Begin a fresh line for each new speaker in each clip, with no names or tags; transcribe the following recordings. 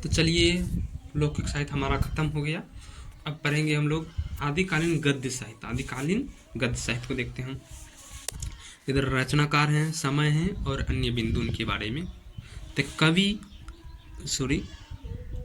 तो चलिए, लौकिक साहित्य हमारा खत्म हो गया। अब पढ़ेंगे हम लोग आदिकालीन गद्य साहित्य। आदिकालीन गद्य साहित्य को देखते हैं। इधर रचनाकार हैं, समय हैं और अन्य बिंदु उनके बारे में। तो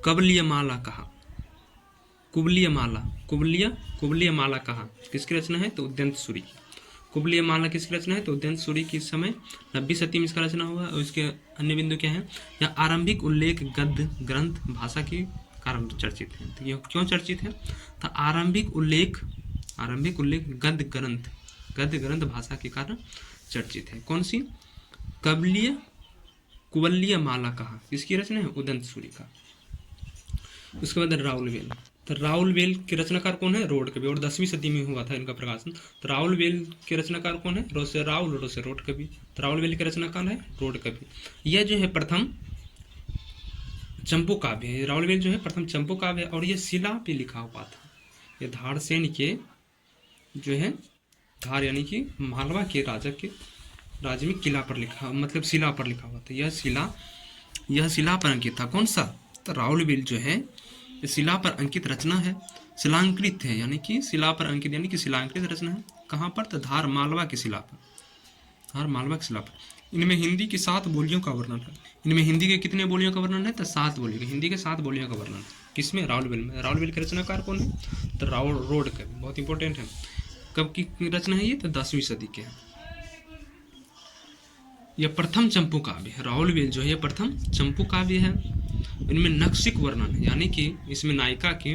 कबलीय माला कहा, कुबलीय माला, कुबलीय माला कहा किसकी रचना है? तो उद्यंत सूरि की। कुबलीय माला किसकी रचना है? तो उद्यंत सूरि की। समय 90 सदी में इसका रचना हुआ। और इसके अन्य बिंदु क्या है? यह आरंभिक उल्लेख गद्य ग्रंथ भाषा के कारण चर्चित है। तो यह क्यों चर्चित है? तो आरंभिक उल्लेख गद्य ग्रंथ भाषा के कारण चर्चित है। कौन सी? कुबलीय माला कहा किसकी रचना है? उदंत सूरि का। उसके बाद राउल वेल। तो राउल वेल के रचनाकार कौन है? रोड कवि। और 10वीं सदी में हुआ था इनका प्रकाशन। तो राउल वेल के रचनाकार कौन है? रोसे राउल, रोसे रोड कवि। तो राउल वेल के रचनाकार है रोड कवि। यह जो है प्रथम चंपू काव्य है। राउल वेल जो है प्रथम चंपू काव्य है और यह शिला पे लिखा हुआ था। यह धारसेन के जो है, धार यानी कि मालवा के राजा के राज्य में किला पर लिखा, मतलब शिला पर लिखा हुआ था। यह शिला पर अंकित था। कौन सा? तो राउल वेल जो है शिला पर अंकित रचना है, शिलांकृत है, यानी कि शिला पर अंकित यानी कि शिलांकृत रचना है। कहाँ पर? तो धार मालवा की शिला पर, धार मालवा की शिला पर। इनमें हिंदी की 7 बोलियों का वर्णन है। इनमें हिंदी के कितने बोलियों का वर्णन है? तो 7 बोलियों। हिंदी के 7 बोलियों का वर्णन किसमें? राउल वेल में। राउल वेल के रचनाकार कौन है? तो राउल रोड का, बहुत इंपॉर्टेंट है। कब की रचना है ये? तो 10वीं सदी के है। यह प्रथम चंपू काव्य है। राउल वेल जो है प्रथम चंपू काव्य है। इनमें नक्सिक वर्णन है, यानी कि इसमें नायिका के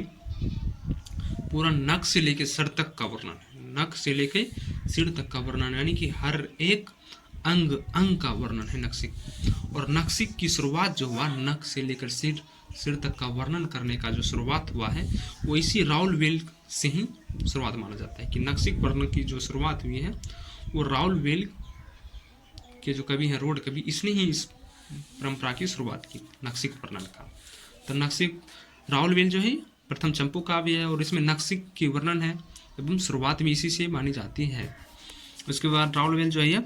पूरा नक से लेके सिर तक का वर्णन है। नक से लेके सिर तक का वर्णन, यानी कि हर एक अंग का वर्णन है नक्सिक। और नक्सिक की शुरुआत जो हुआ, नक से लेकर सिर तक का वर्णन करने का जो शुरुआत हुआ है, वो इसी राउल वेल से ही शुरुआत माना जाता है। कि नक्सिक वर्णन की जो शुरुआत हुई है वो राउल वेल के जो कवि हैं, रोड कवि, इसने ही इस परंपरा की शुरुआत की नक्सिक वर्णन का। तो नक्सिक राउल वेल जो है प्रथम चंपू काव्य है और इसमें नक्सिक की वर्णन है एवं शुरुआत भी इसी से मानी जाती है। उसके बाद राउल वेल जो है यह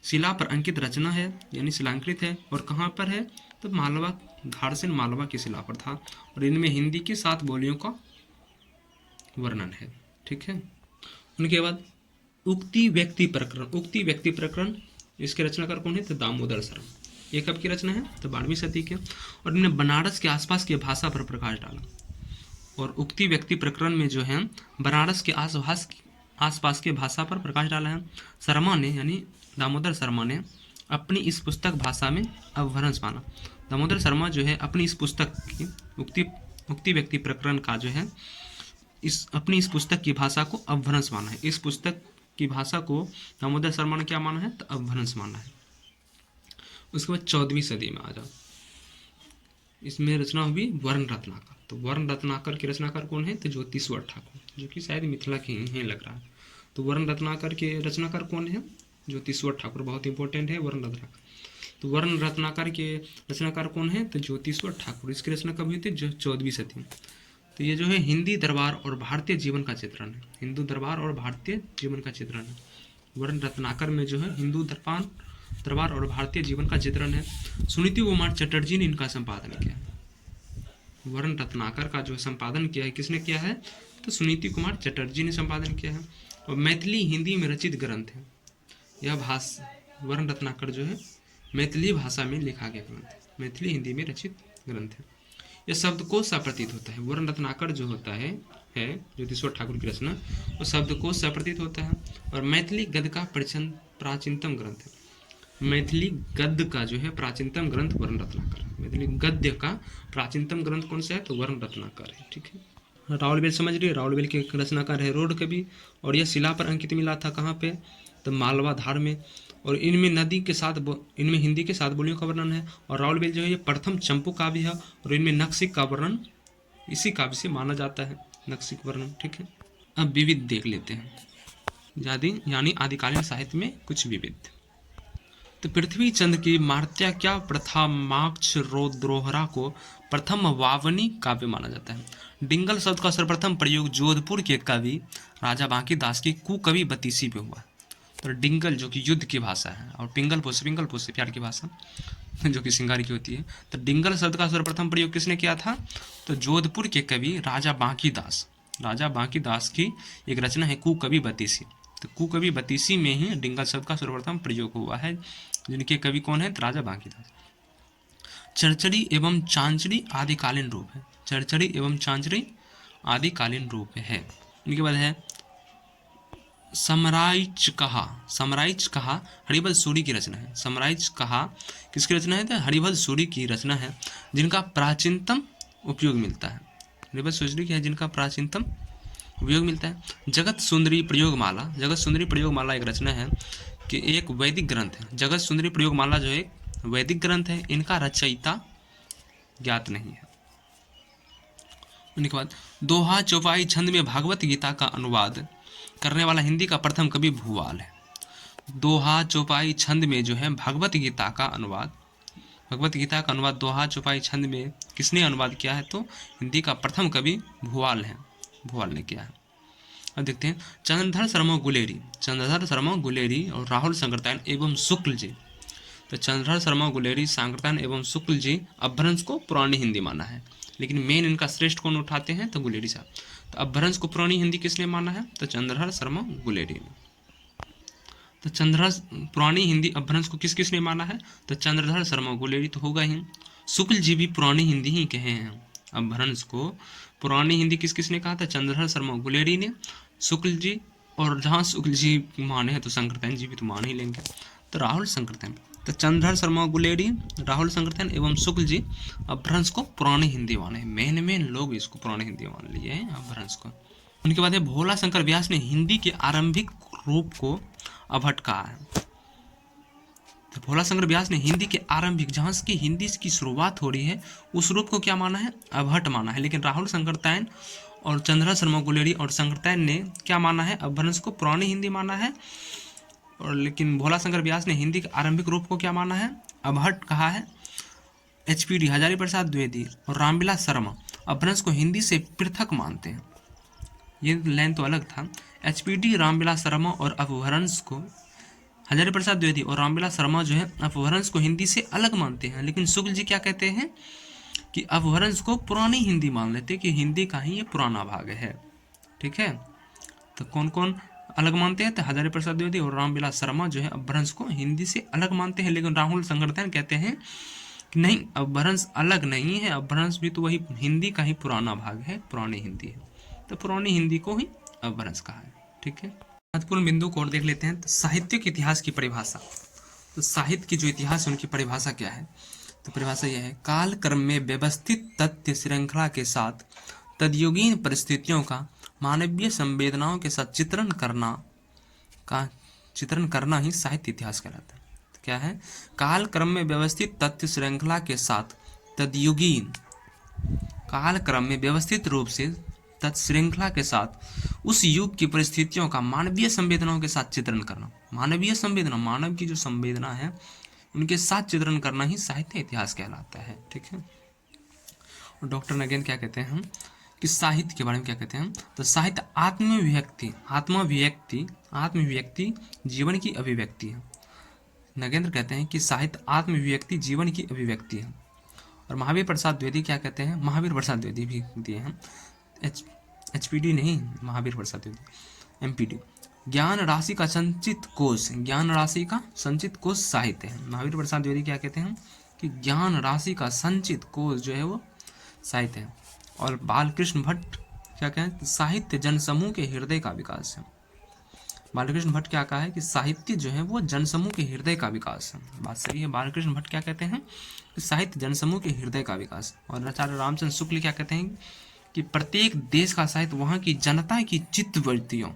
शिला पर अंकित रचना है, यानी शिलांकृत है। और कहाँ पर है? तो मालवा, धारसेन मालवा की शिला पर था। और इनमें हिंदी की 7 बोलियों का वर्णन है। ठीक है। उनके बाद उक्ति व्यक्ति प्रकरण, इसके रचनाकार कौन है? तो दामोदर शर्मा। ये कब की रचना है? तो 12वीं सदी के। और इन्होंने बनारस के आसपास की भाषा पर प्रकाश डाला। और उक्ति व्यक्ति प्रकरण में जो है बनारस के आसपास की भाषा पर प्रकाश डाला है। शर्मा ने, यानी दामोदर शर्मा ने अपनी इस पुस्तक भाषा में अवभ्रंश माना। दामोदर शर्मा जो है अपनी इस पुस्तक की उक्ति व्यक्ति प्रकरण का जो है अपनी इस पुस्तक की भाषा को अवभ्रंश माना है। इस पुस्तक की भाषा को दामोदर शर्मा ने क्या माना है? तो अवभ्रंश माना है। उसके बाद 14वीं सदी में आ जाओ, इसमें रचना हुई वर्ण रत्नाकर। तो वर्ण रत्नाकर के रचनाकार कौन है? तो ज्योतिश्वर ठाकुर, जो कि शायद मिथिला के ही लग रहा है। तो वर्ण रत्नाकर के रचनाकार कौन है? ज्योतिश्वर ठाकुर, बहुत इंपॉर्टेंट है वर्ण रत्नाकर। तो वर्ण रत्नाकर के रचनाकार कौन है? तो ज्योतिश्वर ठाकुर। इसकी रचना कब हुई थी? 14वीं सदी में। तो ये जो है हिंदी दरबार और भारतीय जीवन का चित्रण है। हिंदू दरबार और भारतीय जीवन का चित्रण है। वर्ण रत्नाकर में जो है हिंदू दरबार और भारतीय जीवन का चित्रण है। सुनीति कुमार चटर्जी ने इनका संपादन किया है। वर्ण रत्नाकर का जो संपादन किया है, किसने किया है? तो सुनीति कुमार चटर्जी ने संपादन किया है। और मैथिली हिंदी में रचित ग्रंथ है। यह वर्ण रत्नाकर जो है मैथिली भाषा में लिखा गया ग्रंथ है। मैथिली हिंदी में रचित ग्रंथ है। यह शब्दकोश सा प्रतीत होता है। वर्ण रत्नाकर जो होता है ज्योतिश्वर ठाकुर की रचना, वो शब्दकोश सा प्रतीत होता है। और मैथिली गद्य का प्राचीनतम ग्रंथ है। मैथिली गद्य का जो है प्राचीनतम ग्रंथ वर्ण रत्नाकर। मैथिली गद्य का प्राचीनतम ग्रंथ कौन सा है? तो वर्ण रत्नाकर है। ठीक है। राउल वेल समझ रही है। राउल वेल के रचनाकार है रोड कवि। और यह शिला पर अंकित मिला था। कहाँ पे? तो मालवा धार में। और इनमें इनमें हिंदी के 7 बोलियों का वर्णन है। और राउल वेल जो है ये प्रथम चंपू काव्य है। और इनमें नक्सिक का वर्णन इसी काव्य से माना जाता है, नक्सिक वर्णन। ठीक है। अब विविध देख लेते हैं, यानी आदिकालीन साहित्य में कुछ विविध। तो पृथ्वी चंद की मार्त्याक्या प्रथा माक्ष रोद्रोहरा को प्रथम वावनी काव्य माना जाता है। डिंगल शब्द का सर्वप्रथम प्रयोग जोधपुर के कवि राजा बांकी दास की कुकवि बतीसी में हुआ। तो डिंगल जो कि युद्ध की भाषा है, और पिंगल पोसे प्यार की भाषा जो कि सिंगार की होती है। तो डिंगल शब्द का सर्वप्रथम प्रयोग किसने किया था? तो जोधपुर के कवि राजा बांकी दास की एक रचना है कुकवि बतीसी। तो कुकवि बतीसी में ही डिंगल शब्द का सर्वप्रथम प्रयोग हुआ है, जिनके कवि कौन है? राजा बांकी दास। चरचरी एवं चांचरी आदिकालीन रूप है, चरचरी एवं चांचरी आदिकालीन रूप है। इनके बाद है समराइच कहा हरिभद्र सूरी की रचना है। समराइच कहा किसकी रचना है? तो हरिभद्र सूरी की रचना है, जिनका प्राचीनतम उपयोग मिलता है। हरिभद्र सूरी की है जिनका प्राचीनतम उपयोग मिलता है। जगत सुंदरी प्रयोगमाला एक रचना है कि एक वैदिक ग्रंथ है। जगत सुंदरी प्रयोगमाला जो एक वैदिक ग्रंथ है, इनका रचयिता ज्ञात नहीं है। उनके बाद दोहा चौपाई छंद में भागवत गीता का अनुवाद करने वाला हिंदी का प्रथम कवि भूवाल है। दोहा चौपाई छंद में जो है भगवत गीता का अनुवाद दोहा चौपाई छंद में किसने अनुवाद किया है? तो हिंदी का प्रथम कवि भूवाल ने किया है। अब देखते हैं चंद्रधर शर्मा गुलेरी और राहुल सांकृत्यायन एवं शुक्ल जी। तो चंद्रधर शर्मा गुलेरी, सांकृत्यायन एवं शुक्ल जी अपभ्रंश को पुरानी हिंदी माना है, लेकिन मेन इनका श्रेष्ठ कौन उठाते हैं? तो गुलेरी साहब। तो अपभ्रंश को पुरानी हिंदी किसने माना है? तो चंद्रधर शर्मा गुलेरी ने। तो चंद्रधर पुरानी हिंदी अपभ्रंश को किसने माना है? तो चंद्रधर शर्मा गुलेरी तो होगा ही। शुक्ल जी भी पुरानी हिंदी ही कहे हैं। अपभ्रंश को पुरानी हिंदी किसने कहा था? चंद्रधर शर्मा गुलेरी ने, शुक्ल जी। और जहाँ शुक्ल जी माने हैं तो सांकृत्यायन जी भी तो मान ही लेंगे। तो राहुल सांकृत्यायन, तो चंद्रधर शर्मा गुलेरी, राहुल सांकृत्यायन एवं शुक्ल जी अपभ्रंश को पुरानी हिंदी माने। मेन लोग इसको पुरानी हिंदी मान लिए हैं अपभ्रंश को। उनके बाद है भोला शंकर व्यास ने हिंदी के आरंभिक रूप को अभट कहा है। तो भोला शंकर व्यास ने हिंदी के आरंभिक, जहाँ की हिंदी की शुरुआत हो रही है, उस रूप को क्या माना है? अभट माना है। लेकिन राहुल सांकृत्यायन और चंद्रधर शर्मा गुलेरी और सांकृत्यायन ने क्या माना है? अपभ्रंश को पुरानी हिंदी माना है। और लेकिन भोला शंकर व्यास ने हिंदी के आरंभिक रूप को क्या माना है? अभट कहा है। एचपीडी हजारी प्रसाद द्विवेदी और रामविलास शर्मा अपभ्रंश को हिंदी से पृथक मानते हैं। ये लाइन तो अलग था। एचपीडी, रामविलास शर्मा और अपभ्रंश को, हजारी प्रसाद द्विवेदी और रामविलास शर्मा जो है अपभ्रंश को हिंदी से अलग मानते हैं। लेकिन शुक्ल जी क्या कहते हैं कि अपभ्रंश को पुरानी हिंदी मान लेते कि हिंदी का ही ये पुराना भाग है। ठीक है, तो कौन कौन अलग मानते हैं? तो हजारी प्रसाद द्विवेदी और रामविलास शर्मा जो है अपभ्रंश को हिंदी से अलग मानते हैं। लेकिन राहुल सांकृत्यायन कहते हैं कि नहीं, अपभ्रंश अलग नहीं है, अपभ्रंश भी तो वही हिंदी का ही पुराना भाग है, पुरानी हिंदी है। तो पुरानी हिंदी को ही अपभ्रंश कहा है। ठीक है, महत्वपूर्ण बिंदु को और देख लेते हैं। तो साहित्यिक इतिहास की परिभाषा, तो साहित्य की जो इतिहास है उनकी परिभाषा क्या है? तो परिभाषा यह है, काल क्रम में व्यवस्थित तथ्य श्रृंखला के साथ तद्युगीन परिस्थितियों का मानवीय संवेदनाओं के साथ चित्रण करना ही साहित्य इतिहास कहलाता है। तो क्या है? काल क्रम में व्यवस्थित तथ्य श्रृंखला के साथ तद्युगीन, काल क्रम में व्यवस्थित रूप से तथ्य श्रृंखला के साथ उस युग की परिस्थितियों का मानवीय संवेदनाओं के साथ चित्रण करना। मानवीय संवेदना, मानव की जो संवेदना है उनके साथ चित्रण करना ही साहित्य इतिहास कहलाता है। ठीक है, और डॉक्टर नगेंद्र क्या कहते हैं हम कि साहित्य के बारे में क्या कहते हैं? तो साहित्य आत्मविव्यक्ति जीवन की अभिव्यक्ति है। नगेंद्र कहते हैं कि साहित्य आत्मविव्यक्ति जीवन की अभिव्यक्ति है। और महावीर प्रसाद द्विवेदी क्या कहते हैं? महावीर प्रसाद द्विवेदी भी दिए हैं, एचपीडी नहीं, महावीर प्रसाद द्विवेदी, एमपीडी। ज्ञान राशि का संचित कोष साहित्य है। महावीर प्रसाद द्विवेदी क्या कहते हैं कि ज्ञान राशि का संचित कोष जो है वो साहित्य है। और बालकृष्ण भट्ट क्या कहें? साहित्य जनसमूह के हृदय का विकास है। बालकृष्ण भट्ट क्या कहा है कि साहित्य जो है वो जनसमूह के हृदय का विकास है। बात सही है। बालकृष्ण भट्ट क्या कहते हैं कि साहित्य जनसमूह के हृदय का विकास। और आचार्य रामचंद्र शुक्ल क्या कहते हैं कि प्रत्येक देश का साहित्य वहाँ की जनता की चित्तवृत्तियों,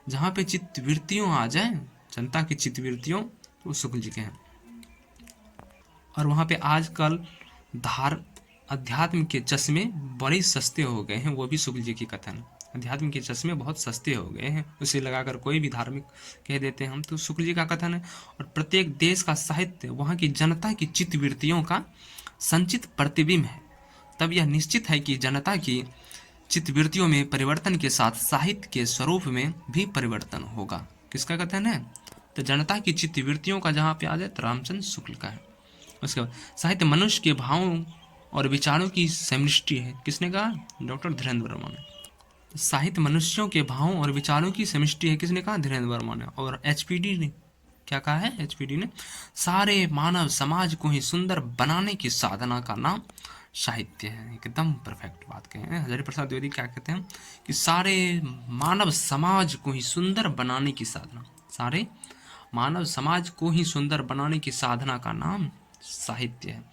जहाँ पे चित्तवृत्तियों आ जाए, जनता की चित्तवृत्तियों, वो शुक्ल जी के हैं। और वहाँ पे आजकल अध्यात्म के चश्मे बड़े सस्ते हो गए हैं, वो भी शुक्ल जी की कथन। अध्यात्म के चश्मे बहुत सस्ते हो गए हैं, उसे लगाकर कोई भी धार्मिक कह देते हैं हम, तो शुक्ल जी का कथन है। और प्रत्येक देश का साहित्य वहाँ की जनता की चित्तवृत्तियों का संचित प्रतिबिंब है। तब यह निश्चित है कि जनता की चित्तवृत्तियों में परिवर्तन के साथ साहित्य के स्वरूप में भी परिवर्तन होगा। किसका कथन है? तो जनता की चित्तवृत्तियों का जहाँ पे आ जाए तो रामचंद्र शुक्ल का है। उसके बाद साहित्य मनुष्य के भावों और विचारों की समष्टि है, किसने कहा? डॉक्टर धीरेन्द्र वर्मा ने। साहित्य मनुष्यों के भावों और विचारों की समष्टि है, किसने कहा? धीरेन्द्र वर्मा ने। और एचपीडी ने क्या कहा है? एचपीडी ने सारे मानव समाज को ही सुंदर बनाने की साधना का नाम साहित्य है। एकदम परफेक्ट बात कहे हैं हजारी प्रसाद द्विवेदी। क्या कहते हैं कि सारे मानव समाज को ही सुंदर बनाने की साधना, सारे मानव समाज को ही सुंदर बनाने की साधना का नाम साहित्य है।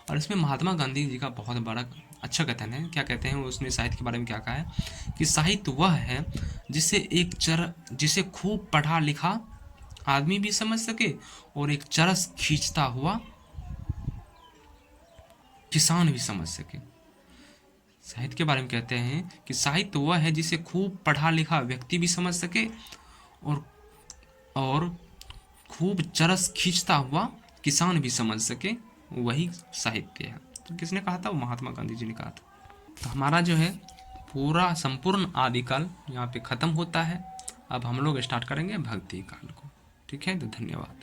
और इसमें महात्मा गांधी जी का बहुत बड़ा अच्छा कथन है। क्या कहते हैं उसने साहित्य के बारे में क्या कहा है कि साहित्य वह है जिसे खूब पढ़ा लिखा आदमी भी समझ सके और एक चरस खींचता हुआ किसान भी समझ सके। साहित्य के बारे में कहते हैं कि साहित्य वह है जिसे खूब पढ़ा लिखा व्यक्ति भी समझ सके और खूब चरस खींचता हुआ किसान भी समझ सके, वही साहित्य है। तो किसने कहा था? वो महात्मा गांधी जी ने कहा था। तो हमारा जो है पूरा संपूर्ण आदिकाल यहाँ पे खत्म होता है। अब हम लोग स्टार्ट करेंगे भक्ति काल को। ठीक है, तो धन्यवाद।